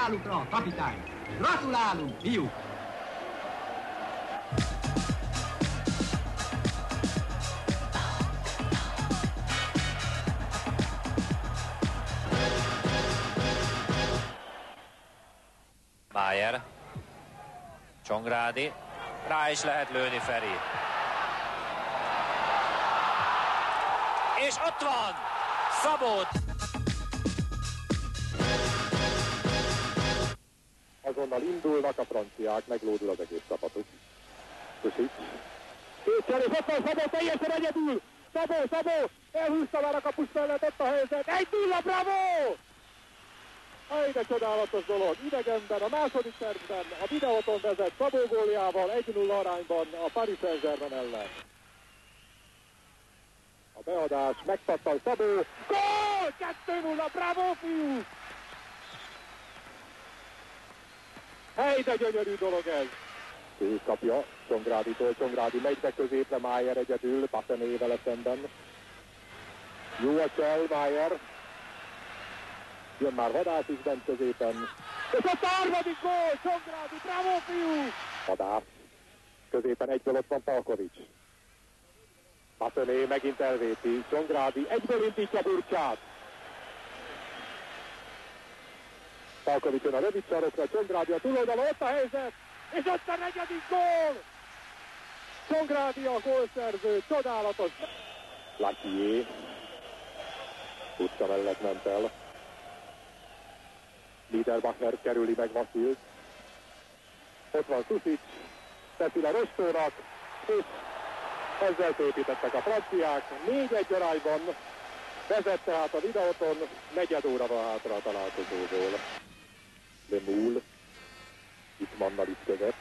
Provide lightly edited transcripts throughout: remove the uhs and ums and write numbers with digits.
válukra a kapitány. Gratulálunk, fiúk! Májer, Csongrádi, rá is lehet lőni Feri. És ott van! Szabót! Azonnal indulnak a franciák, meglódul az egész csapatuk. Kusic. Kétszer, és ott van Szabó, teljesen egyedül! Szabó! Elhúzta már a kapus mellett, ott a helyzet! 1-0, bravo! Aj, de csodálatos dolog! Idegenben, a második percben a Videoton vezet Szabó góljával 1-0 arányban a Paris Saint-Germain ellen. A beadás, megpattan Szabó! Gól! 2-0, bravo, fiú! Hely, de gyönyörű dolog ez! Ő kapja Csongráditól, Csongrádi megy be középre, Májer egyedül, Patené vele szemben. Jó a csel, Májer. Jön már Vadász is bent középen. És ott a harmadik gól! Csongrádi, bravo, fiú! Vadász. Középen egyből ott van Palkovics. Patené megint elvéti. Csongrádi egyből indítja Burcsát. Palkovics jön a rövid sarokra, Csongrádi a túloldalon, ott a helyzet, és ott a negyedik gól! Csongrádi a gólszerző, csodálatos! Lakié. Utca mellett ment el. Niederbacher kerüli meg Vasilt. Ott van Susic, teszi le Rostónak, és ezzel szépítettek a franciák. 4-1 arányban vezet tehát a Videoton, negyed óra van hátra a találkozóból. Lemoul, itt Mannal is között,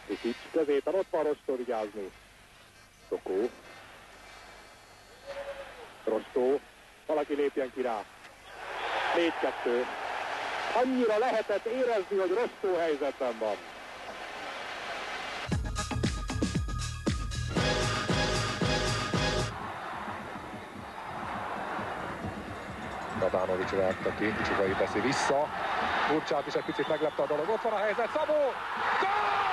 Susic középen, ott van Rostó vigyázni. Tokó. Rostó, valaki lépjen ki rá. 4-2. Annyira lehetett érezni, hogy Rostó helyzetben van. Gadánovics verte ki, Csubai teszi vissza. Burcsát is egy picit meglepte a dolog. Ott van a helyzet, Szabó! Gól!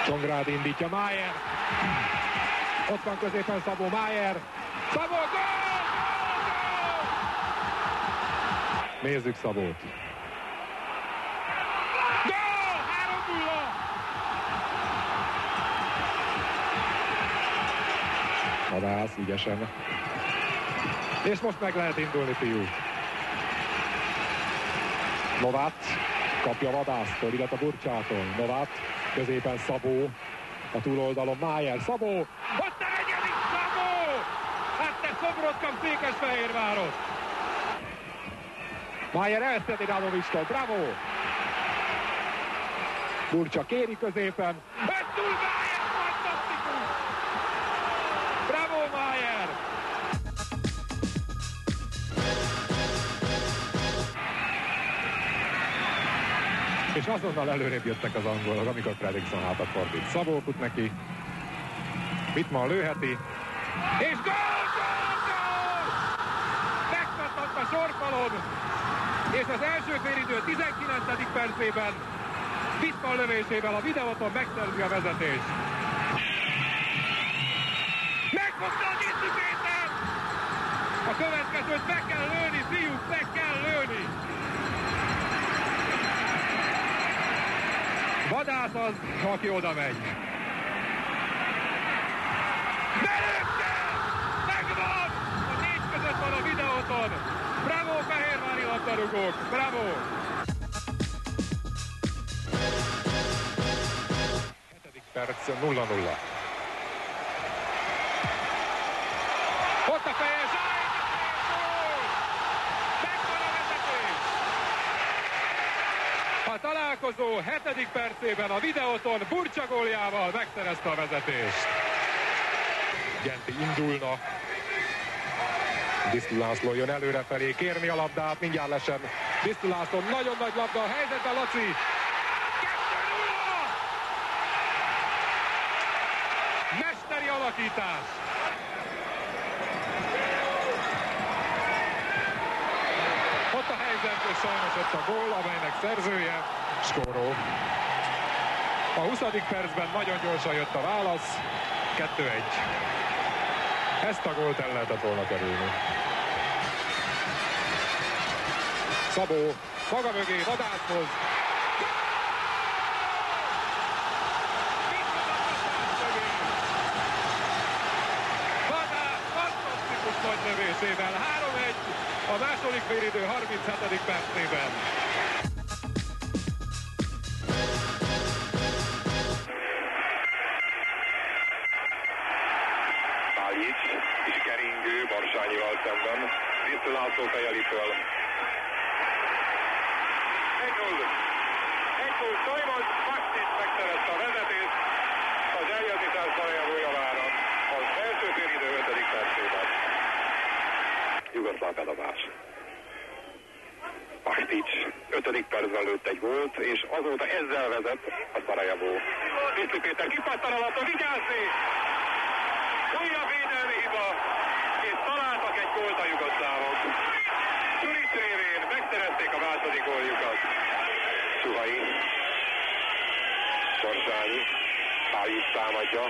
Csongrádi indítja, Májer. Ott van középen Szabó, Májer. Szabó, gól! Nézzük Szabót. Gól! 3-0! Vadász ügyesen. És most meg lehet indulni, fiú. Novát kapja Vadásztól, illetve Burcsától. Novát, középen Szabó, a túloldalon Májer. Szabó, ott a negyedik Szabó! Hát te Szobrodkam Székesfehérvárot! Májer elszedi Radovicstól, bravo! Burcsa kéri középen. 5-0 Májer, fantasztikus! Bravo Májer! És azonnal előrébb jöttek az angolok, amikor Fredriksson hátat fordít. Szabó fut neki. Wittmann lőheti. És gól! Megpattant a sorfalon! És az első félidő 19. percében Wittmann lövésével a Videoton megszerzi a vezetést. Megfogta a Győző Péter! A következőt meg kell lőni, fiúk, meg kell lőni! Vadász az, aki oda megy. Belőtte! Megvan! A 4 között van a Videoton. Bravo, fehérvári labdarúgók! Bravo! 7. perc, 0-0. Ott a feje, Zsáj! Megvan a vezetés! A találkozó 7. percében a Videoton Burcsa góljával megszerezte a vezetést. Genti indulna. Disztú László jön előrefelé, kérni a labdát, mindjárt lesen. Disztú László, nagyon nagy labda a helyzetben, Laci. 2-0! Mesteri alakítás. sajnos ott a gól, amelynek szerzője Skóró. A 20. percben nagyon gyorsan jött a válasz, 2-1. Ezt a gólt el lehetett volna kerülni. Szabó maga mögé vadászhoz. Vadász fantasztikus nagy lövésével 3-1 a második félidő 37. percében. Pályics és keringő Barsányival szemben. Tisztő László fejeli föl. 1-0 Szajmos, Baktics megszerezte a vezetést az eljátítás Szarajevó javára az első félidő 5. percében. Jugoszláv bedobás. Baktics 5. percben lőtt egy gólt, és azóta ezzel vezet a Szarajevó. Tisztő Péter kipattan alatt a vigyázni! Újabb védelmi hiba, és találtak egy gólt a jugoszlávok. Csuric révén megszerezték a második góljukat. Suhai. Borsányi. Pályics támadja.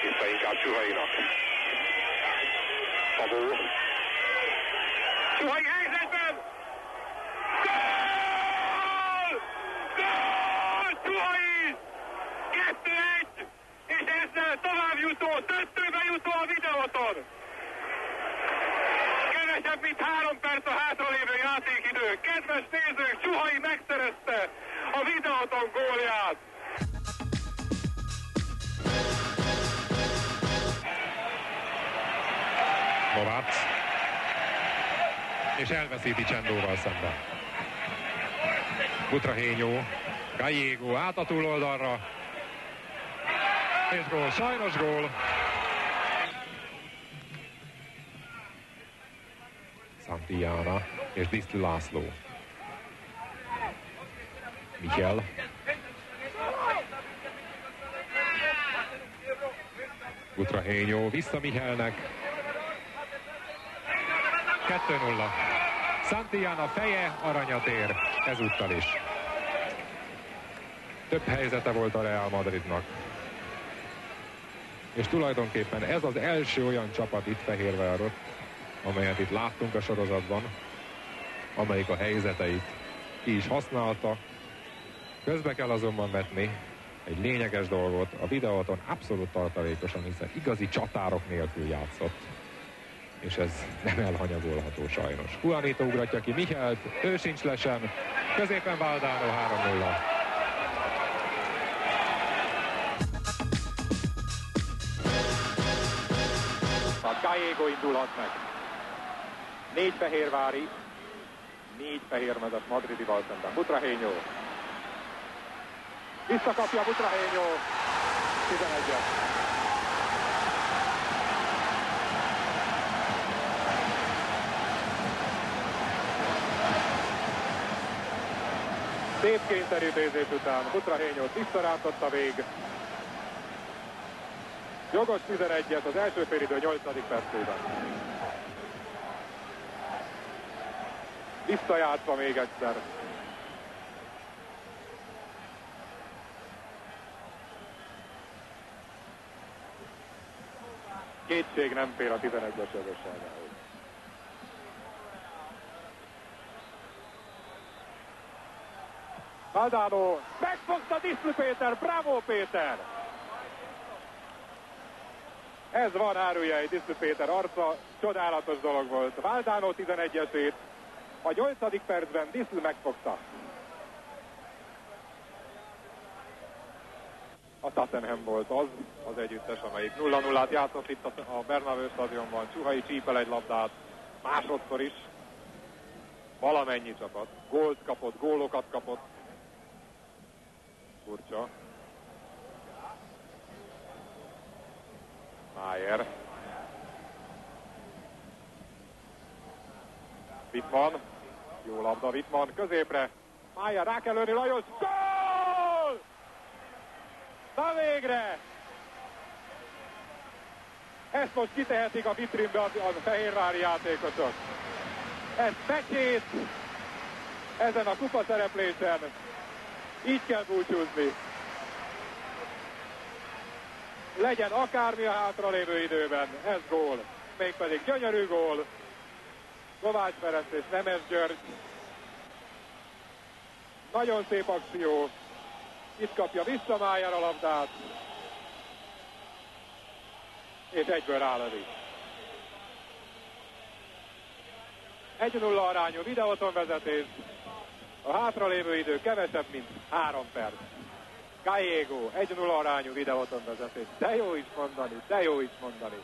Vissza inkább Suhainak. Szabó. Suhai helyzetben! Gól! Gól! Suhai! 2-1! És ezzel tovább jutó, döntőbe jutó a videóton! Kevesebb, mint 3 perc a hátralévő játékidő. Kedves nézők, Suhai megszerezte a videóton gólját! Novács. És elveszíti Csendóval szemben. Butrahényó, Gallego át a túloldalra. És gól, sajnos gól. Santillana és Disztli László. Michel. Butrahényó vissza Michelnek. 2-0. Santillana feje aranyat ér ezúttal is. Több helyzete volt a Real Madridnak. És tulajdonképpen ez az első olyan csapat itt Fehérváron, amelyet itt láttunk a sorozatban, amelyik a helyzeteit ki is használta. Közbe kell azonban vetni egy lényeges dolgot, a videóton abszolút tartalékosan, hiszen igazi csatárok nélkül játszott. És ez nem elhanyagolható sajnos. Juanito ugratja ki Michelt, ő sincs lesen, középen Valdano 3-0. A Gallego indulhat meg. 4 fehérvári, 4 fehérmezes madridival szemben. Butrahényó. Visszakapja Butrahényó. 11-es. Szép kényszerítézés után Butrahényót visszarántotta vég. Jogos 11-et az első félidő 8. percében. Visszajátszva még egyszer. Kétség nem fér a 11-es jogosságához. Valdano megfogta Disztli Péter, bravo Péter! Ez van árulja Disztli Péter arca, csodálatos dolog volt. Valdano 11-esét a 8. percben Disztli megfogta. A Tottenham volt az együttes, amelyik 0-0-át játszott itt a Bernabéu stadionban. Suhai csípel egy labdát, másodszor is. Valamennyi csapat. Gólt kapott, gólokat kapott. Furcsa. Májer. Wittmann. Jó labda Wittmann középre. Májer rá kell lőni Lajos. Gól! Na végre! Ezt most kitehetik a vitrínbe a fehérvári játékosok. Ez pecsét ezen a kupa szereplésen. Így kell búcsúzni. Legyen akármi a hátralévő időben. Ez gól. Mégpedig gyönyörű gól. Kovács Ferenc és Nemes György. Nagyon szép akció. Itt kapja vissza Májer a labdát. És egyből rálövi. 1-0 arányú videóton vezetés. A hátralévő idő kevesebb, mint 3 perc. Gallego 1-0 arányú videóton vezetés. De jó is mondani, de jó is mondani.